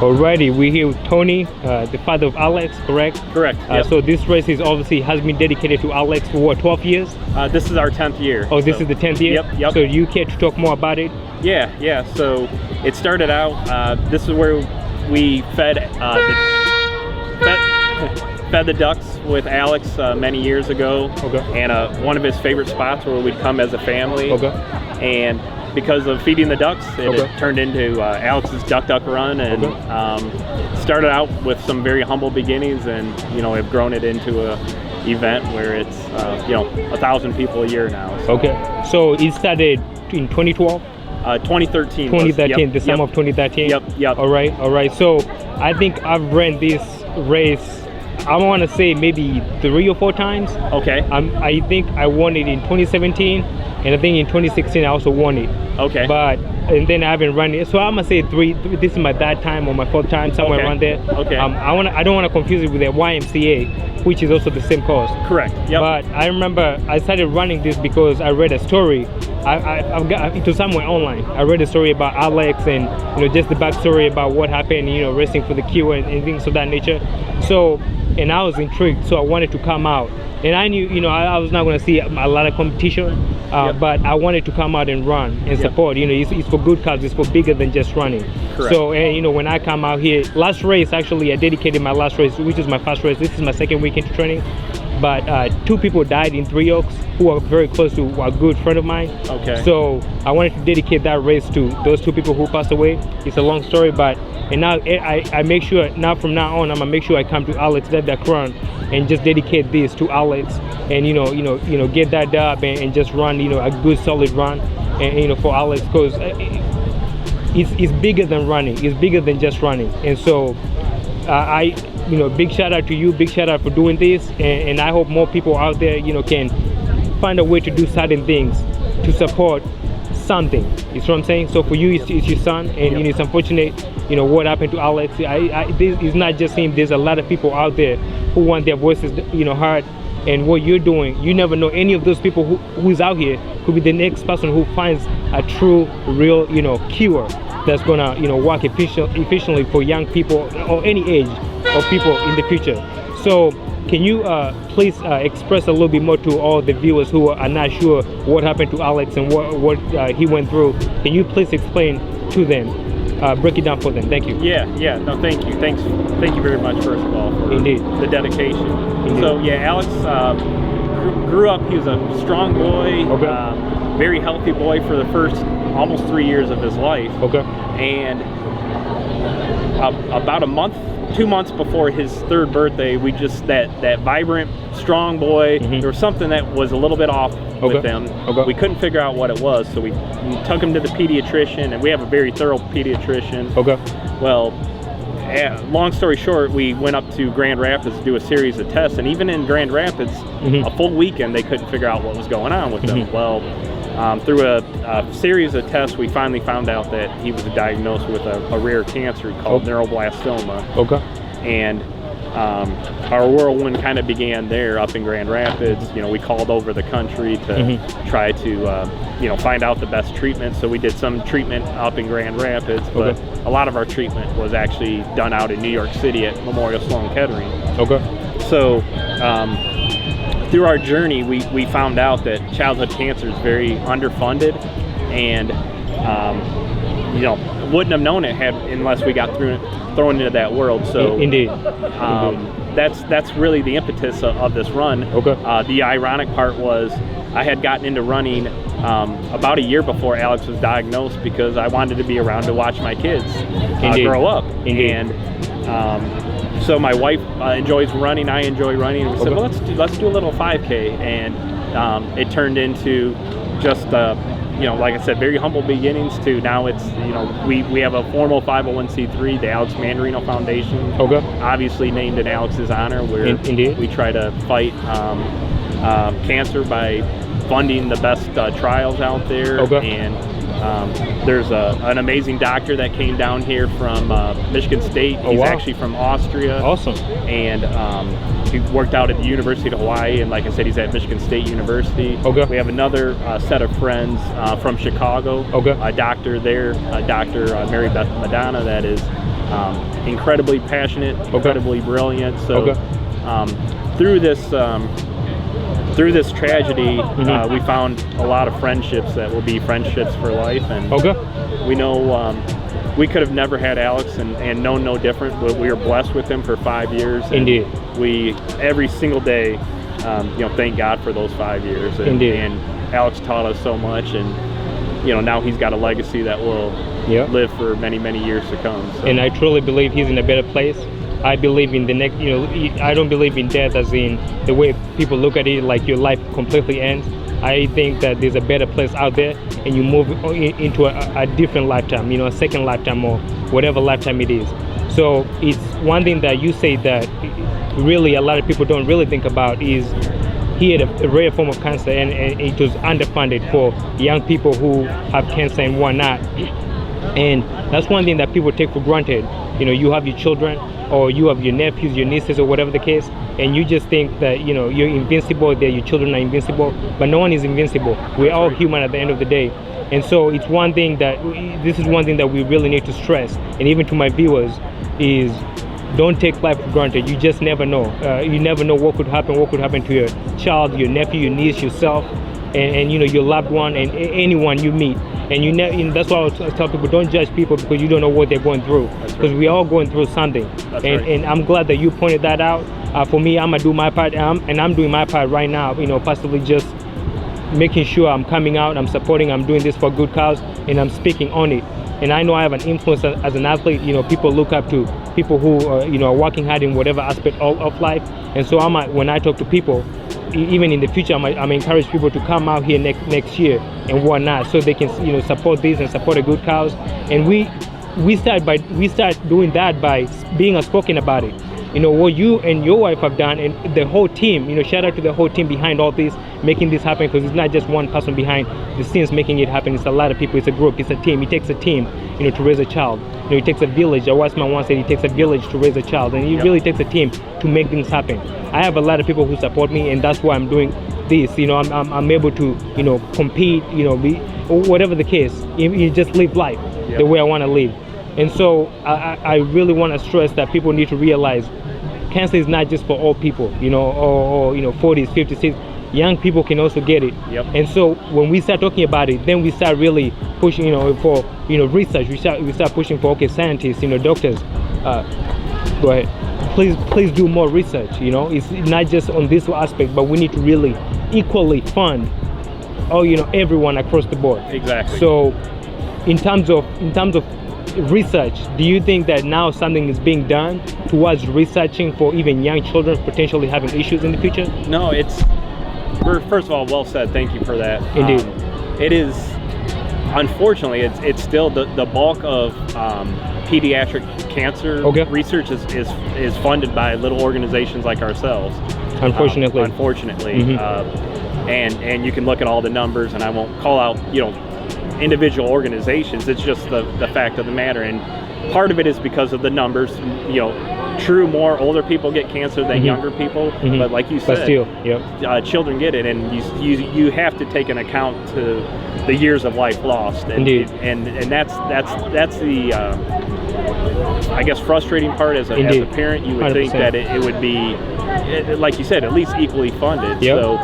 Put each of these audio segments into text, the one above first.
Alrighty, we're here with Tony, the father of Alex, correct? Correct. Yep. So this race is obviously has been dedicated to Alex for what, 12 years? This is our 10th year. Oh, this is the 10th year? Yep. So you care to talk more about it? Yeah. So it started out, this is where we fed the ducks with Alex many years ago. Okay. And one of his favorite spots where we'd come as a family. Okay. And because of feeding the ducks, it turned into Alex's Duck Run, and started out with some very humble beginnings, and have grown it into a event where it's 1,000 people a year now. So. Okay. So it started in 2012. 2013. 2013, the summer of 2013. Yep. All right. So I think I've ran this race, I want to say maybe 3 or 4 times. Okay. I think I won it in 2017, and I think in 2016 I also won it. Okay. And then I haven't run it, so I'm gonna say three. This is my third time or my 4th time, somewhere around there. Okay. I don't want to confuse it with the YMCA, which is also the same cause. Correct. Yep. But I remember I started running this because I read a story. I've got it was somewhere online. I read a story about Alex and just the backstory about what happened. Racing for the cure and things of that nature. So, and I was intrigued, so I wanted to come out. And I knew, I was not going to see a lot of competition, but I wanted to come out and run and support. It's for good cause. It's for bigger than just running. Correct. So, and when I come out here, last race actually, I dedicated my last race, which is my first race. This is my second week into training. But 2 people died in Three Oaks who are very close to a good friend of mine. Okay. So I wanted to dedicate that race to those 2 people who passed away. It's a long story, but now I make sure from now on I'm gonna make sure I come to Alex that run and just dedicate this to Alex, and get that dub and just run a good solid run, and for Alex, because it's bigger than running. It's bigger than just running, and so big shout out to you, big shout out for doing this, and I hope more people out there can find a way to do certain things to support something. You know what I'm saying? So for you, it's your son, and it's unfortunate what happened to Alex. It's not just him. There's a lot of people out there who want their voices heard, and what you're doing, you never know, any of those people who's out here could be the next person who finds a true, real cure that's gonna work efficiently for young people or any age of people in the future. So can you please express a little bit more to all the viewers who are not sure what happened to Alex and what he went through? Can you please explain to them, break it down for them? Thank you. Yeah. No, thank you. Thank you very much, first of all, for the dedication. Indeed. So Alex grew up. He was a strong boy. Okay. Very healthy boy for the first almost 3 years of his life. Okay. And about 2 months before his 3rd birthday, we just that vibrant, strong boy. There was something that was a little bit off with him. Okay. We couldn't figure out what it was, so we took him to the pediatrician, and we have a very thorough pediatrician. Okay. Well, long story short, we went up to Grand Rapids to do a series of tests, and even in Grand Rapids, a full weekend, they couldn't figure out what was going on with him. Well, through a series of tests, we finally found out that he was diagnosed with a rare cancer called neuroblastoma. Okay. And our whirlwind kind of began there up in Grand Rapids. We called over the country to try to find out the best treatment. So we did some treatment up in Grand Rapids, but a lot of our treatment was actually done out in New York City at Memorial Sloan Kettering. Okay. So through our journey, we found out that childhood cancer is very underfunded, and wouldn't have known it unless we got thrown into that world. So indeed. That's really the impetus of this run. Okay. The ironic part was I had gotten into running about a year before Alex was diagnosed, because I wanted to be around to watch my kids grow up. Indeed. And so my wife enjoys running, I enjoy running, and we said, well, let's do a little 5K, and it turned into just like I said, very humble beginnings to now it's we have a formal 501c3, the Alex Mandarino Foundation. Okay. Obviously named in Alex's honor, where we try to fight cancer by funding the best trials out there. Okay. And there's an amazing doctor that came down here from Michigan State. He's actually from Austria. Awesome. And he worked out at the University of Hawaii, and like I said, he's at Michigan State University. Okay. We have another set of friends from Chicago. Okay. A doctor there, Dr. Mary Beth Madonna, that is incredibly passionate, incredibly brilliant. So through this tragedy, we found a lot of friendships that will be friendships for life. And we know we could have never had Alex and known no different, but we were blessed with him for 5 years. And Indeed. We, every single day, thank God for those 5 years. And, Indeed. And Alex taught us so much, and now he's got a legacy that will live for many, many years to come. So. And I truly believe he's in a better place. I believe in the next, I don't believe in death as in the way people look at it, like your life completely ends. I think that there's a better place out there, and you move into a different lifetime, a second lifetime or whatever lifetime it is. So it's one thing that you say that really a lot of people don't really think about is he had a rare form of cancer, and it was underfunded for young people who have cancer and whatnot. And that's one thing that people take for granted. You have your children, or you have your nephews, your nieces, or whatever the case, and you just think that you're invincible, that your children are invincible, but no one is invincible. We're all human at the end of the day. And so it's one thing that this is one thing that we really need to stress, and even to my viewers, is don't take life for granted. You just never know. You never know what could happen to your child, your nephew, your niece, yourself, and your loved one, and anyone you meet. And that's why I tell people, don't judge people because you don't know what they're going through. Because we're all going through something. And I'm glad that you pointed that out. For me, I'm gonna do my part, and I'm doing my part right now. Possibly just making sure I'm coming out, I'm supporting, I'm doing this for a good cause, and I'm speaking on it. And I know I have an influence as an athlete. People look up to people who are working hard in whatever aspect of life. And so when I talk to people, even in the future, I'm encourage people to come out here next year and whatnot, so they can support this and support a good cause. And we start doing that by being outspoken about it. What you and your wife have done, and the whole team. Shout out to the whole team behind all this, making this happen, because it's not just one person behind the scenes making it happen. It's a lot of people. It's a group. It's a team. It takes a team, to raise a child. It takes a village. A wise man once said it takes a village to raise a child, and it really takes a team to make things happen. I have a lot of people who support me, and that's why I'm doing this. I'm able to compete, be whatever the case. You just live life the way I want to live. And so I really want to stress that people need to realize cancer is not just for old people, or 40s, 50s, 60s. Young people can also get it. And so when we start talking about it, then we start really pushing, for research. We start pushing for scientists, doctors. Go ahead. Please do more research. It's not just on this aspect, but we need to really equally fund, everyone across the board. Exactly. So, in terms of research, do you think that now something is being done towards researching for even young children potentially having issues in the future? No, it's first of all, well said. Thank you for that. Indeed. It is, unfortunately, it's still the bulk of pediatric cancer research is funded by little organizations like ourselves. Unfortunately. And you can look at all the numbers, and I won't call out individual organizations. It's just the fact of the matter, and part of it is because of the numbers. More older people get cancer than younger people, but like you said, but still, children get it, and you have to take an account to the years of life lost. And, Indeed. And that's the I guess frustrating part as a parent. You would 100%. Think that it would be, like you said, at least equally funded. So.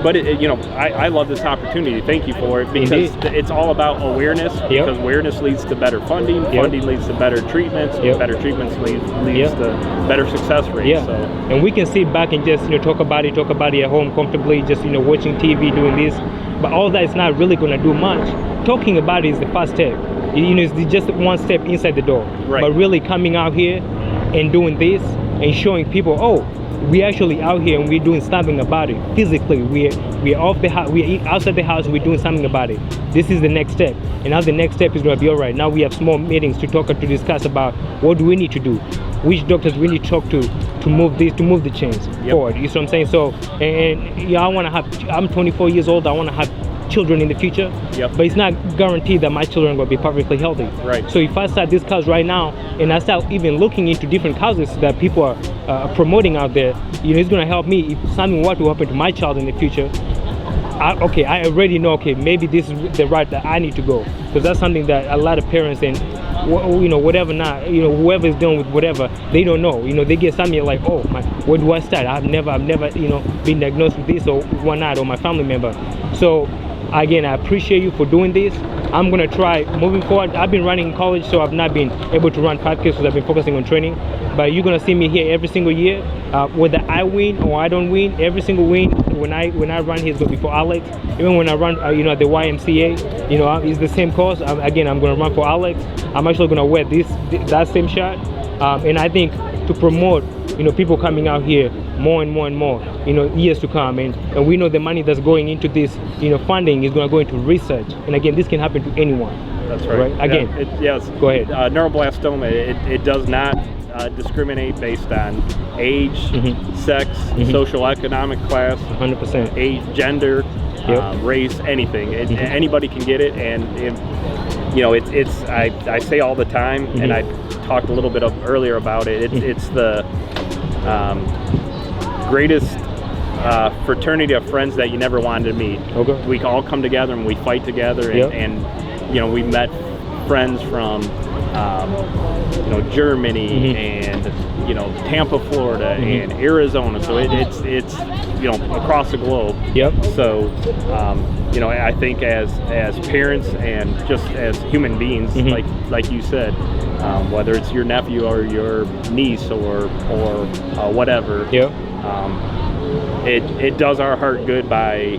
But I love this opportunity. Thank you for it, because it's all about awareness. Because awareness leads to better funding. Funding leads to better treatments. Better treatments leads to better success rates. So. And we can sit back and just talk about it at home comfortably, just watching TV, doing this. But all that is not really going to do much. Talking about it is the first step. It's just one step inside the door. Right. But really coming out here and doing this and showing people, we're actually out here and we're doing something about it. Physically, we're off the house, we're outside the house, we're doing something about it. This is the next step. And now the next step is going to be all right. Now we have small meetings to discuss about what do we need to do, which doctors we need to talk to move the chains forward. You see what I'm saying? So, I'm 24 years old. I want to have children in the future, but it's not guaranteed that my children are going to be perfectly healthy. Right. So if I start this cause right now, and I start even looking into different causes that people are promoting out there, it's going to help me. If something were to happen to my child in the future, I already know, maybe this is the route that I need to go, because that's something that a lot of parents and whatever not, whoever is dealing with whatever, they don't know. They get something like, oh my, where do I start? I've never been diagnosed with this or whatnot, or my family member. So again, I appreciate you for doing this. I'm gonna try moving forward. I've been running in college, so I've not been able to run 5K because I've been focusing on training. But you're gonna see me here every single year, whether I win or I don't win. Every single win when I run here is gonna be for Alex. Even when I run, at the YMCA, it's the same cause. Again, I'm gonna run for Alex. I'm actually gonna wear that same shirt, and I think to promote, people coming out here more and more and more, years to come. And we know the money that's going into this, funding is going to go into research. And again, this can happen to anyone. That's right. Again, yes. Go ahead. Neuroblastoma, it does not discriminate based on age, sex, social economic class, 100%, age, gender, race, anything. Anybody can get it, and I say all the time, and I talked a little bit earlier about it. It's the greatest fraternity of friends that you never wanted to meet. Okay. We all come together and we fight together, and we met friends from Germany and Tampa, Florida, and Arizona. So it's across the globe. So I think as parents and just as human beings, like you said, whether it's your nephew or your niece or whatever, it does our heart good by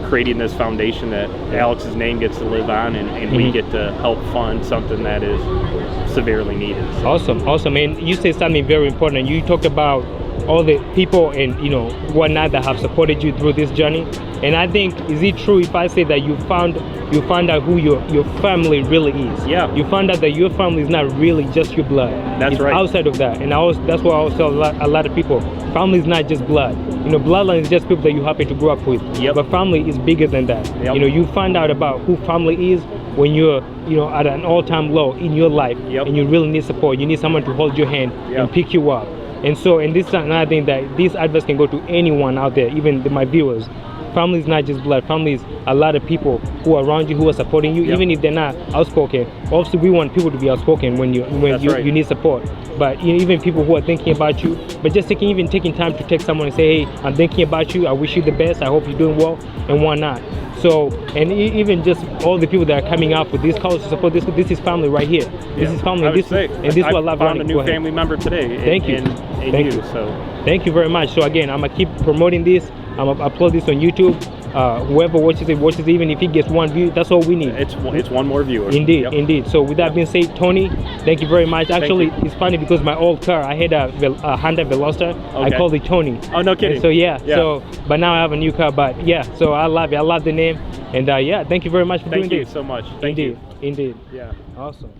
creating this foundation that Alex's name gets to live on, and we get to help fund something that is severely needed. Awesome. And you said something very important. You talked about all the people and whatnot that have supported you through this journey. And I think, is it true if I say that you found out who your family really is? Yeah. You found out that your family is not really just your blood. That's right. Outside of that, and that's what I always tell a lot of people. Family is not just blood. Bloodline is just people that you happen to grow up with. But family is bigger than that. You find out about who family is when you're at an all-time low in your life, and you really need support. You need someone to hold your hand and pick you up. And this is another thing that this advice can go to anyone out there, even my viewers. Family is not just blood. Family is a lot of people who are around you, who are supporting you, even if they're not outspoken. Obviously, we want people to be outspoken when you need support. But even people who are thinking about you, but just taking time to text someone and say, hey, I'm thinking about you. I wish you the best. I hope you're doing well, and whatnot. So, and even just all the people that are coming out for this cause to support this is family right here. This is family. This is what I love running. I found a new family member today. Thank you. Thank you. So thank you very much. So again, I'm gonna keep promoting this. I'm gonna upload this on YouTube. Whoever watches it, even if it gets one view, that's all we need. It's one more viewer. Indeed. So with that being said, Tony, thank you very much. Actually, it's funny because my old car, I had a Honda Veloster. I called it Tony. Oh, no kidding. And so but now I have a new car. But so I love it. I love the name. And thank you very much for doing this. Thank you so much. Thank you. Indeed. Yeah. Awesome.